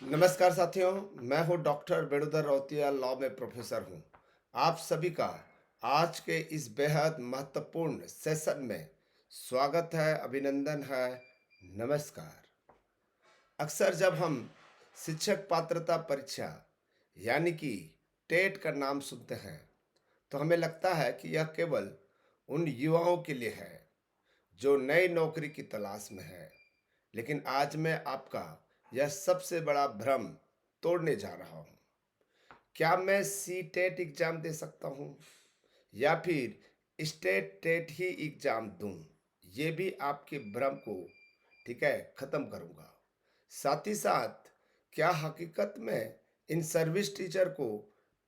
नमस्कार साथियों, मैं हूं डॉक्टर वेणुधर रौतिया, लॉ में प्रोफेसर हूं। आप सभी का आज के इस बेहद महत्वपूर्ण सेशन में स्वागत है, अभिनंदन है, नमस्कार। अक्सर जब हम शिक्षक पात्रता परीक्षा यानी कि टेट का नाम सुनते हैं तो हमें लगता है कि यह केवल उन युवाओं के लिए है जो नई नौकरी की तलाश में है। लेकिन आज मैं आपका यह सबसे बड़ा भ्रम तोड़ने जा रहा हूँ। क्या मैं सी टेट एग्जाम दे सकता हूँ या फिर स्टेट टेट ही एग्जाम दूँ? ये भी आपके भ्रम को खत्म करूँगा। साथ ही साथ क्या हकीकत में इन सर्विस टीचर को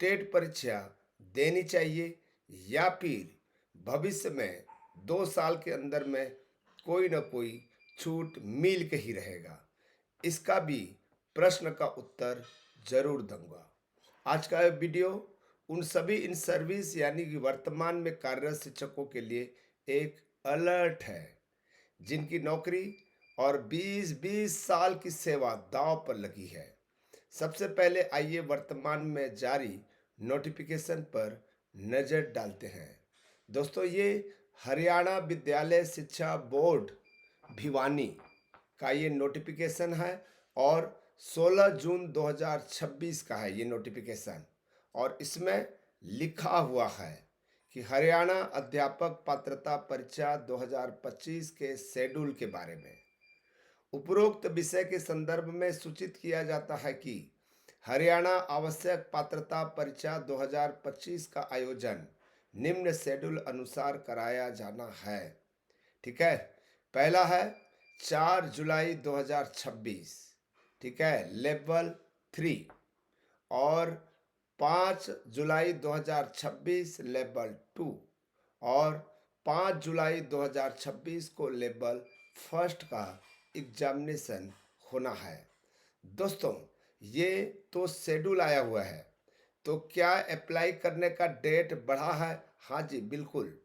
टेट परीक्षा देनी चाहिए या फिर भविष्य में 2 साल के अंदर में कोई ना कोई छूट मिल के ही रहेगा? इसका भी प्रश्न का उत्तर जरूर दूंगा। आज का यह वीडियो उन सभी इन सर्विस यानी कि वर्तमान में कार्यरत शिक्षकों के लिए एक अलर्ट है जिनकी नौकरी और 20-20 साल की सेवा दांव पर लगी है। सबसे पहले आइए वर्तमान में जारी नोटिफिकेशन पर नज़र डालते हैं। दोस्तों, ये हरियाणा विद्यालय शिक्षा बोर्ड भिवानी का ये नोटिफिकेशन है और 16 जून 2026 का है ये नोटिफिकेशन। और इसमें लिखा हुआ है कि हरियाणा अध्यापक पात्रता परीक्षा 2025 के शेड्यूल के बारे में उपरोक्त विषय के संदर्भ में सूचित किया जाता है कि हरियाणा आवश्यक पात्रता परीक्षा 2025 का आयोजन निम्न शेड्यूल अनुसार कराया जाना है। ठीक है। पहला है 4 जुलाई 2026, ठीक है, लेवल 3। और 5 जुलाई 2026 लेवल 2। और 5 जुलाई 2026 को लेवल फर्स्ट का एग्जामिनेशन होना है। दोस्तों, ये तो शेड्यूल आया हुआ है, तो क्या अप्लाई करने का डेट बढ़ा है? हाँ जी, बिल्कुल।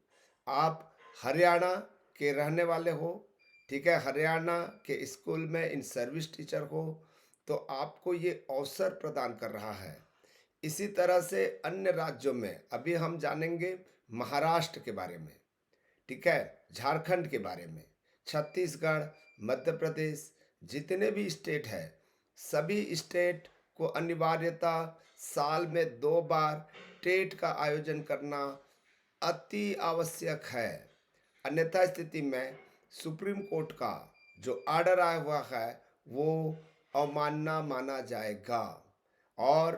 आप हरियाणा के रहने वाले हो, ठीक है, हरियाणा के स्कूल में इन सर्विस टीचर हो, तो आपको ये अवसर प्रदान कर रहा है। इसी तरह से अन्य राज्यों में अभी हम जानेंगे महाराष्ट्र के बारे में, ठीक है, झारखंड के बारे में, छत्तीसगढ़, मध्य प्रदेश, जितने भी स्टेट है, सभी स्टेट को अनिवार्यता साल में 2 बार टेट का आयोजन करना अति आवश्यक है। अन्यथा स्थिति में सुप्रीम कोर्ट का जो आर्डर आया हुआ है वो अवमानना माना जाएगा। और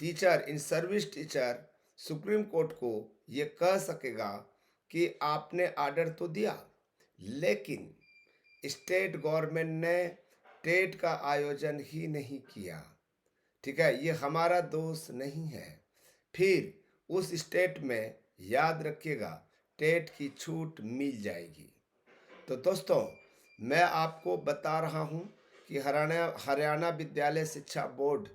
teacher in service teacher supreme court को ये कह सकेगा कि आपने आर्डर तो दिया, लेकिन स्टेट गवर्नमेंट ने टेट का आयोजन ही नहीं किया। ठीक है, ये हमारा दोष नहीं है। फिर उस स्टेट में याद रखिएगा टेट की छूट मिल जाएगी। तो दोस्तों, मैं आपको बता रहा हूँ कि हरियाणा हरियाणा विद्यालय शिक्षा बोर्ड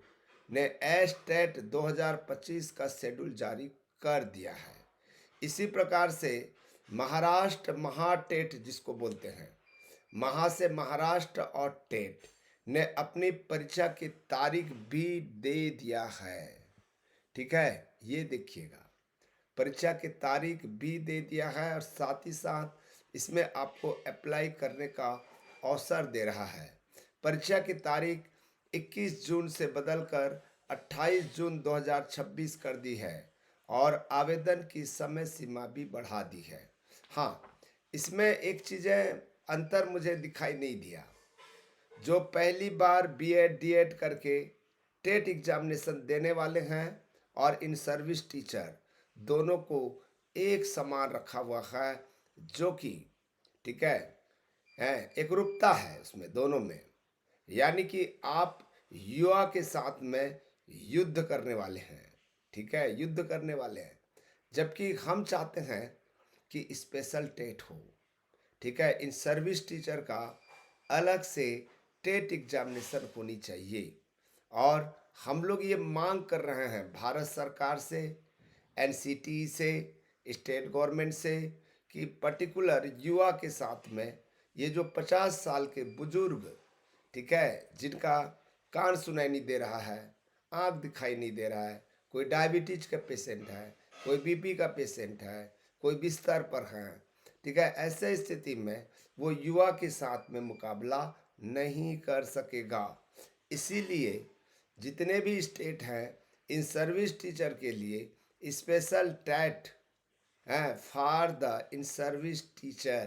ने एस टेट 2025 का शेड्यूल जारी कर दिया है। इसी प्रकार से महाराष्ट्र महाटेट जिसको बोलते हैं, महा से महाराष्ट्र और टेट ने अपनी परीक्षा की तारीख भी दे दिया है। ठीक है, ये देखिएगा, परीक्षा की तारीख भी दे दिया है और साथ ही साथ इसमें आपको अप्लाई करने का अवसर दे रहा है। परीक्षा की तारीख 21 जून से बदलकर 28 जून 2026 कर दी है और आवेदन की समय सीमा भी बढ़ा दी है। हाँ, इसमें एक चीज़ें अंतर मुझे दिखाई नहीं दिया। जो पहली बार बीएड डीएड करके टेट एग्जामिनेशन देने वाले हैं और इन सर्विस टीचर दोनों को एक समान रखा हुआ है, जो कि ठीक है एकरूपता है उसमें दोनों में। यानी कि आप युवा के साथ में युद्ध करने वाले हैं, ठीक है, युद्ध करने वाले हैं। जबकि हम चाहते हैं कि स्पेशल टेट हो, ठीक है, इन सर्विस टीचर का अलग से टेट एग्जामिनेशन होनी चाहिए। और हम लोग ये मांग कर रहे हैं भारत सरकार से, एनसीटी से, स्टेट गवर्नमेंट से कि पर्टिकुलर युवा के साथ में ये जो 50 साल के बुजुर्ग, ठीक है, जिनका कान सुनाई नहीं दे रहा है, आँख दिखाई नहीं दे रहा है, कोई डायबिटीज का पेशेंट है, कोई बीपी का पेशेंट है, कोई बिस्तर पर है, ठीक है। ऐसे स्थिति में वो युवा के साथ में मुकाबला नहीं कर सकेगा। इसीलिए जितने भी स्टेट हैं, इन सर्विस टीचर के लिए स्पेशल टैट हैं for the in service teacher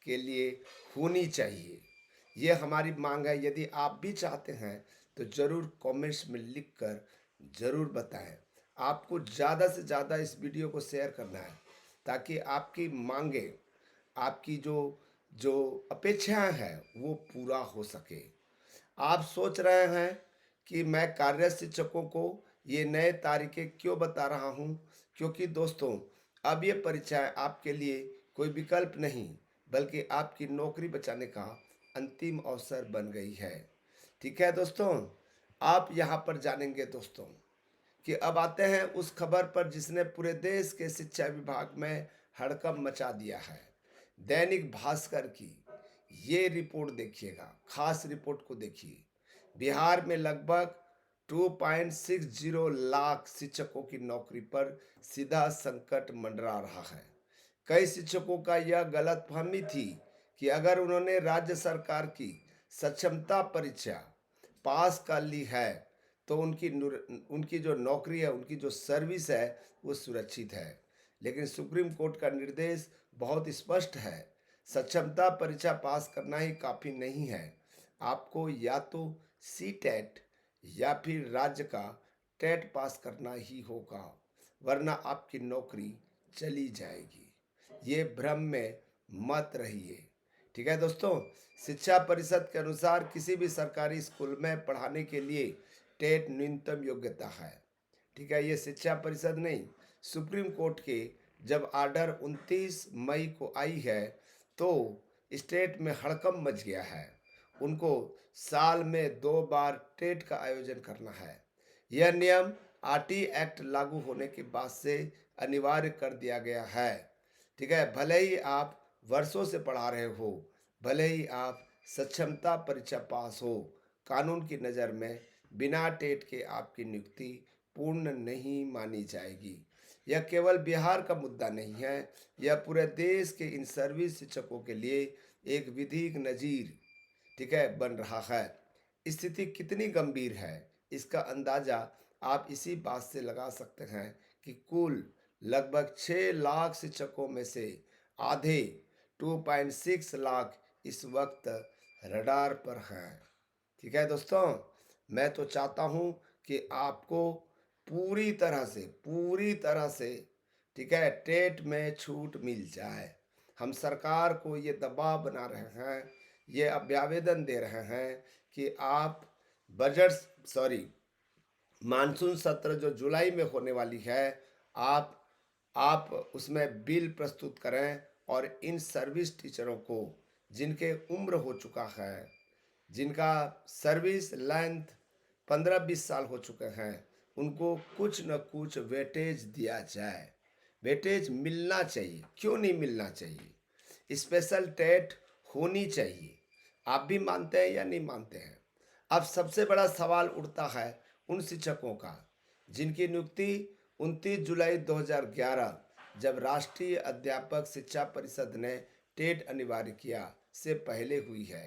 के लिए होनी चाहिए। ये हमारी मांग है। यदि आप भी चाहते हैं तो ज़रूर कमेंट्स में लिख कर ज़रूर बताएं। आपको ज़्यादा से ज़्यादा इस वीडियो को शेयर करना है ताकि आपकी मांगे, आपकी जो जो अपेक्षाएं हैं वो पूरा हो सके। आप सोच रहे हैं कि मैं कार्यरत शिक्षकों को ये नए तरीके क्यों बता रहा हूँ, क्योंकि दोस्तों अब ये परीक्षाएं आपके लिए कोई विकल्प नहीं बल्कि आपकी नौकरी बचाने का अंतिम अवसर बन गई है। ठीक है दोस्तों, आप यहाँ पर जानेंगे दोस्तों कि अब आते हैं उस खबर पर जिसने पूरे देश के शिक्षा विभाग में हड़कंप मचा दिया है। दैनिक भास्कर की ये रिपोर्ट देखिएगा, खास रिपोर्ट को देखिए। बिहार में लगभग 2.60 लाख शिक्षकों की नौकरी पर सीधा संकट मंडरा रहा है। कई शिक्षकों का यह गलतफहमी थी कि अगर उन्होंने राज्य सरकार की सक्षमता परीक्षा पास कर ली है तो उनकी जो नौकरी है, उनकी जो सर्विस है वो सुरक्षित है। लेकिन सुप्रीम कोर्ट का निर्देश बहुत स्पष्ट है, सक्षमता परीक्षा पास करना ही काफ़ी नहीं है। आपको या तो सी टेट या फिर राज्य का टेट पास करना ही होगा, वरना आपकी नौकरी चली जाएगी। ये भ्रम में मत रहिए। ठीक है दोस्तों, शिक्षा परिषद के अनुसार किसी भी सरकारी स्कूल में पढ़ाने के लिए टेट न्यूनतम योग्यता है। ठीक है, ये शिक्षा परिषद नहीं, सुप्रीम कोर्ट के जब आर्डर 29 मई को आई है तो स्टेट में हड़कंप मच गया है। उनको साल में 2 बार टेट का आयोजन करना है। यह नियम आरटी एक्ट लागू होने के बाद से अनिवार्य कर दिया गया है। ठीक है, भले ही आप वर्षों से पढ़ा रहे हो, भले ही आप सक्षमता परीक्षा पास हो, कानून की नज़र में बिना टेट के आपकी नियुक्ति पूर्ण नहीं मानी जाएगी। यह केवल बिहार का मुद्दा नहीं है, यह पूरे देश के इन सर्विस शिक्षकों के लिए एक विधिक नज़ीर, ठीक है, बन रहा है। स्थिति कितनी गंभीर है इसका अंदाजा आप इसी बात से लगा सकते हैं कि कुल लगभग 6 लाख शिक्षकों में से आधे 2.6 लाख इस वक्त रडार पर हैं। ठीक है दोस्तों, मैं तो चाहता हूं कि आपको पूरी तरह से ठीक है टेट में छूट मिल जाए। हम सरकार को ये दबाव बना रहे हैं, ये अभ्यावेदन दे रहे हैं कि आप बजट सॉरी मानसून सत्र जो जुलाई में होने वाली है, आप उसमें बिल प्रस्तुत करें और इन सर्विस टीचरों को जिनके उम्र हो चुका है, जिनका सर्विस लेंथ 15-20 साल हो चुके हैं, उनको कुछ न कुछ वेटेज दिया जाए। वेटेज मिलना चाहिए, क्यों नहीं मिलना चाहिए। स्पेशल टेट होनी चाहिए। आप भी मानते हैं या नहीं मानते हैं? अब सबसे बड़ा सवाल उठता है उन शिक्षकों का जिनकी नियुक्ति 29 जुलाई 2011 जब राष्ट्रीय अध्यापक शिक्षा परिषद ने टेट अनिवार्य किया से पहले हुई है।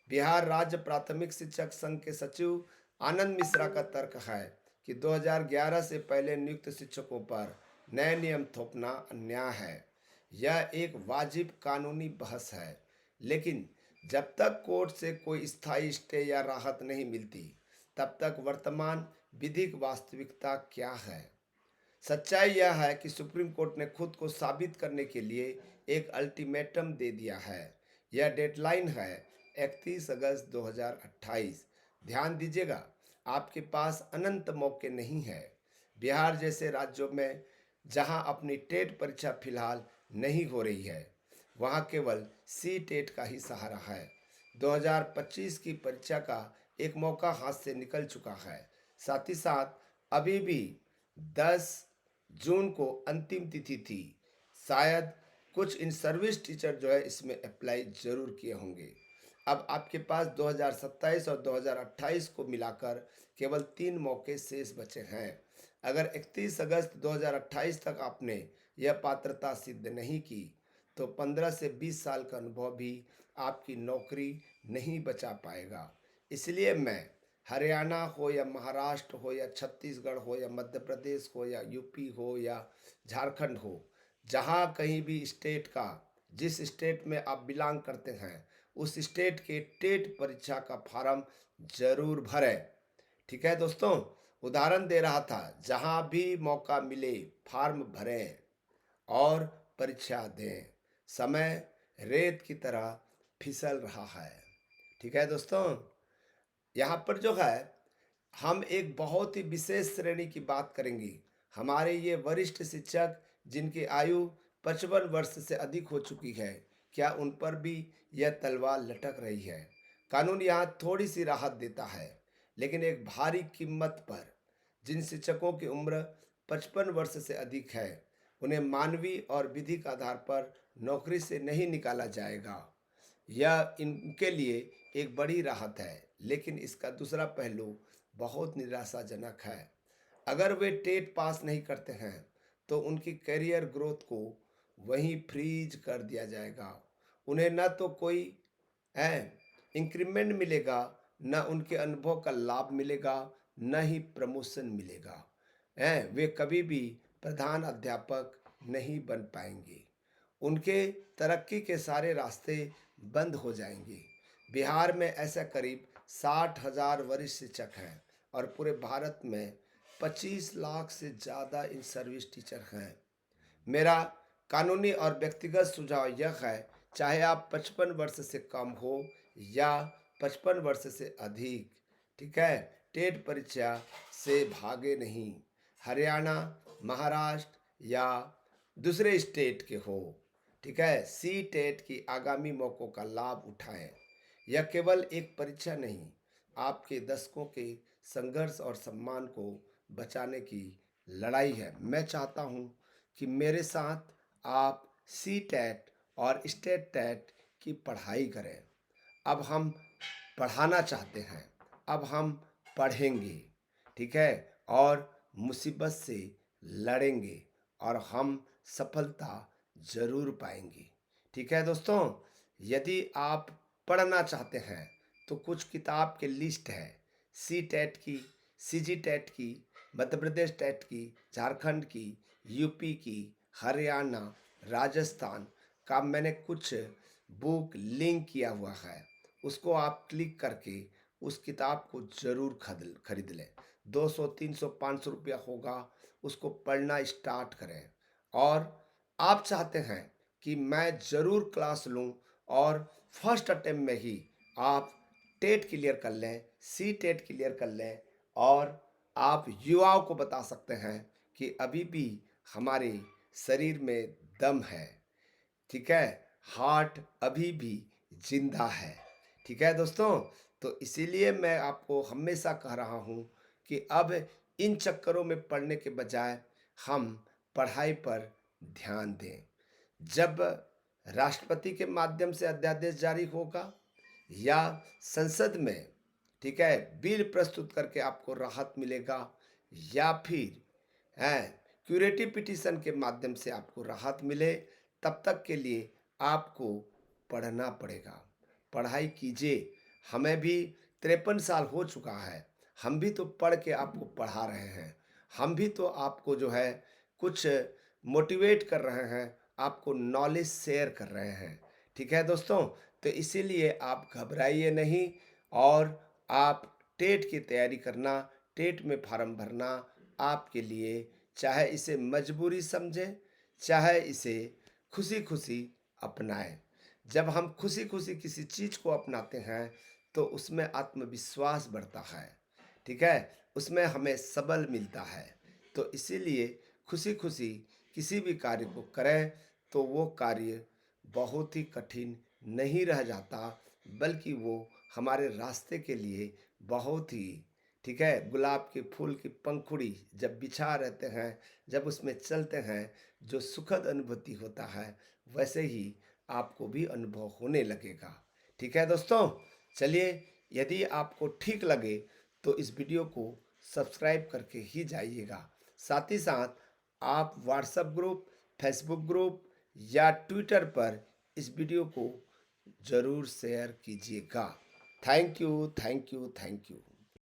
बिहार राज्य प्राथमिक शिक्षक संघ के सचिव आनंद मिश्रा का तर्क है कि 2011 से पहले नियुक्त शिक्षकों पर नए नियम थोपना अन्याय है। यह एक वाजिब कानूनी बहस है, लेकिन जब तक कोर्ट से कोई स्थायी स्टे या राहत नहीं मिलती तब तक वर्तमान विधिक वास्तविकता क्या है। सच्चाई यह है कि सुप्रीम कोर्ट ने खुद को साबित करने के लिए एक अल्टीमेटम दे दिया है। यह डेडलाइन है 31 अगस्त 2028। ध्यान दीजिएगा, आपके पास अनंत मौके नहीं है। बिहार जैसे राज्यों में जहां अपनी टेट परीक्षा फिलहाल नहीं हो रही है, वहां केवल सी टेट का ही सहारा है। 2025 की परीक्षा का एक मौका हाथ से निकल चुका है। साथ ही साथ अभी भी 10 जून को अंतिम तिथि थी। शायद कुछ इन सर्विस टीचर जो है इसमें अप्लाई जरूर किए होंगे। अब आपके पास 2027 और 2028 को मिलाकर केवल 3 मौके शेष बचे हैं। अगर 31 अगस्त 2028 तक आपने यह पात्रता सिद्ध नहीं की, तो 15 से 20 साल का अनुभव भी आपकी नौकरी नहीं बचा पाएगा। इसलिए मैं हरियाणा हो या महाराष्ट्र हो या छत्तीसगढ़ हो या मध्य प्रदेश हो या यूपी हो या झारखंड हो, जहाँ कहीं भी स्टेट का, जिस स्टेट में आप बिलोंग करते हैं, उस स्टेट के टेट परीक्षा का फॉर्म जरूर भरें। ठीक है दोस्तों, उदाहरण दे रहा था, जहां भी मौका मिले फॉर्म भरें और परीक्षा दें। समय रेत की तरह फिसल रहा है। ठीक है दोस्तों, यहाँ पर जो है हम एक बहुत ही विशेष श्रेणी की बात करेंगे। हमारे ये वरिष्ठ शिक्षक जिनकी आयु 55 वर्ष से अधिक हो चुकी है, क्या उन पर भी यह तलवार लटक रही है? कानून यहाँ थोड़ी सी राहत देता है, लेकिन एक भारी कीमत पर। जिन शिक्षकों की उम्र 55 वर्ष से अधिक है, उन्हें मानवीय और विधिक आधार पर नौकरी से नहीं निकाला जाएगा। यह इनके लिए एक बड़ी राहत है, लेकिन इसका दूसरा पहलू बहुत निराशाजनक है। अगर वे टेट पास नहीं करते हैं, तो उनकी करियर ग्रोथ को वहीं फ्रीज कर दिया जाएगा। उन्हें न तो कोई है इंक्रीमेंट मिलेगा, न उनके अनुभव का लाभ मिलेगा, न ही प्रमोशन मिलेगा। वे कभी भी प्रधान अध्यापक नहीं बन पाएंगे। उनके तरक्की के सारे रास्ते बंद हो जाएंगे। बिहार में ऐसा करीब 60,000 वरिष्ठ शिक्षक हैं और पूरे भारत में 25 लाख से ज़्यादा इन सर्विस टीचर हैं। मेरा कानूनी और व्यक्तिगत सुझाव यह है, चाहे आप 55 वर्ष से कम हो या 55 वर्ष से अधिक, ठीक है, टेट परीक्षा से भागे नहीं। हरियाणा, महाराष्ट्र या दूसरे स्टेट के हो, ठीक है, सी टेट की आगामी मौक़ों का लाभ उठाएं। यह केवल एक परीक्षा नहीं, आपके दशकों के संघर्ष और सम्मान को बचाने की लड़ाई है। मैं चाहता हूं कि मेरे साथ आप सी टेट और स्टेट टेट की पढ़ाई करें। अब हम पढ़ाना चाहते हैं, अब हम पढ़ेंगे, ठीक है, और मुसीबत से लड़ेंगे और हम सफलता ज़रूर पाएंगे। ठीक है दोस्तों, यदि आप पढ़ना चाहते हैं तो कुछ किताब के लिस्ट है। सी टेट की, सी जी टेट की, मध्य प्रदेश टेट की, झारखंड की, यूपी की, हरियाणा, राजस्थान का मैंने कुछ बुक लिंक किया हुआ है। उसको आप क्लिक करके उस किताब को ज़रूर खरीद लें। 200, 300, 500 रुपया होगा। उसको पढ़ना स्टार्ट करें। और आप चाहते हैं कि मैं ज़रूर क्लास लूं और फर्स्ट अटेम्प्ट में ही आप टेट क्लियर कर लें, सी टेट क्लियर कर लें, और आप युवाओं को बता सकते हैं कि अभी भी हमारे शरीर में दम है, ठीक है, हार्ट अभी भी जिंदा है। ठीक है दोस्तों, तो इसीलिए मैं आपको हमेशा कह रहा हूँ कि अब इन चक्करों में पढ़ने के बजाय हम पढ़ाई पर ध्यान दें। जब राष्ट्रपति के माध्यम से अध्यादेश जारी होगा या संसद में, ठीक है, बिल प्रस्तुत करके आपको राहत मिलेगा, या फिर है क्यूरेटिव पिटीशन के माध्यम से आपको राहत मिले, तब तक के लिए आपको पढ़ना पड़ेगा। पढ़ाई कीजिए। हमें भी 53 साल हो चुका है, हम भी तो पढ़ के आपको पढ़ा रहे हैं। हम भी तो आपको जो है कुछ मोटिवेट कर रहे हैं, आपको नॉलेज शेयर कर रहे हैं। ठीक है दोस्तों, तो इसीलिए आप घबराइए नहीं, और आप टेट की तैयारी करना, टेट में फार्म भरना आपके लिए, चाहे इसे मजबूरी समझें, चाहे इसे खुशी खुशी अपनाएं। जब हम खुशी खुशी किसी चीज़ को अपनाते हैं तो उसमें आत्मविश्वास बढ़ता है, ठीक है, उसमें हमें सबल मिलता है। तो इसीलिए खुशी खुशी किसी भी कार्य को करें तो वो कार्य बहुत ही कठिन नहीं रह जाता, बल्कि वो हमारे रास्ते के लिए बहुत ही, ठीक है, गुलाब के फूल की पंखुड़ी जब बिछा रहते हैं, जब उसमें चलते हैं, जो सुखद अनुभूति होता है, वैसे ही आपको भी अनुभव होने लगेगा। ठीक है दोस्तों, चलिए, यदि आपको ठीक लगे तो इस वीडियो को सब्सक्राइब करके ही जाइएगा। साथ ही साथ आप व्हाट्सएप ग्रुप, फेसबुक ग्रुप या ट्विटर पर इस वीडियो को ज़रूर शेयर कीजिएगा। Thank you, thank you, thank you.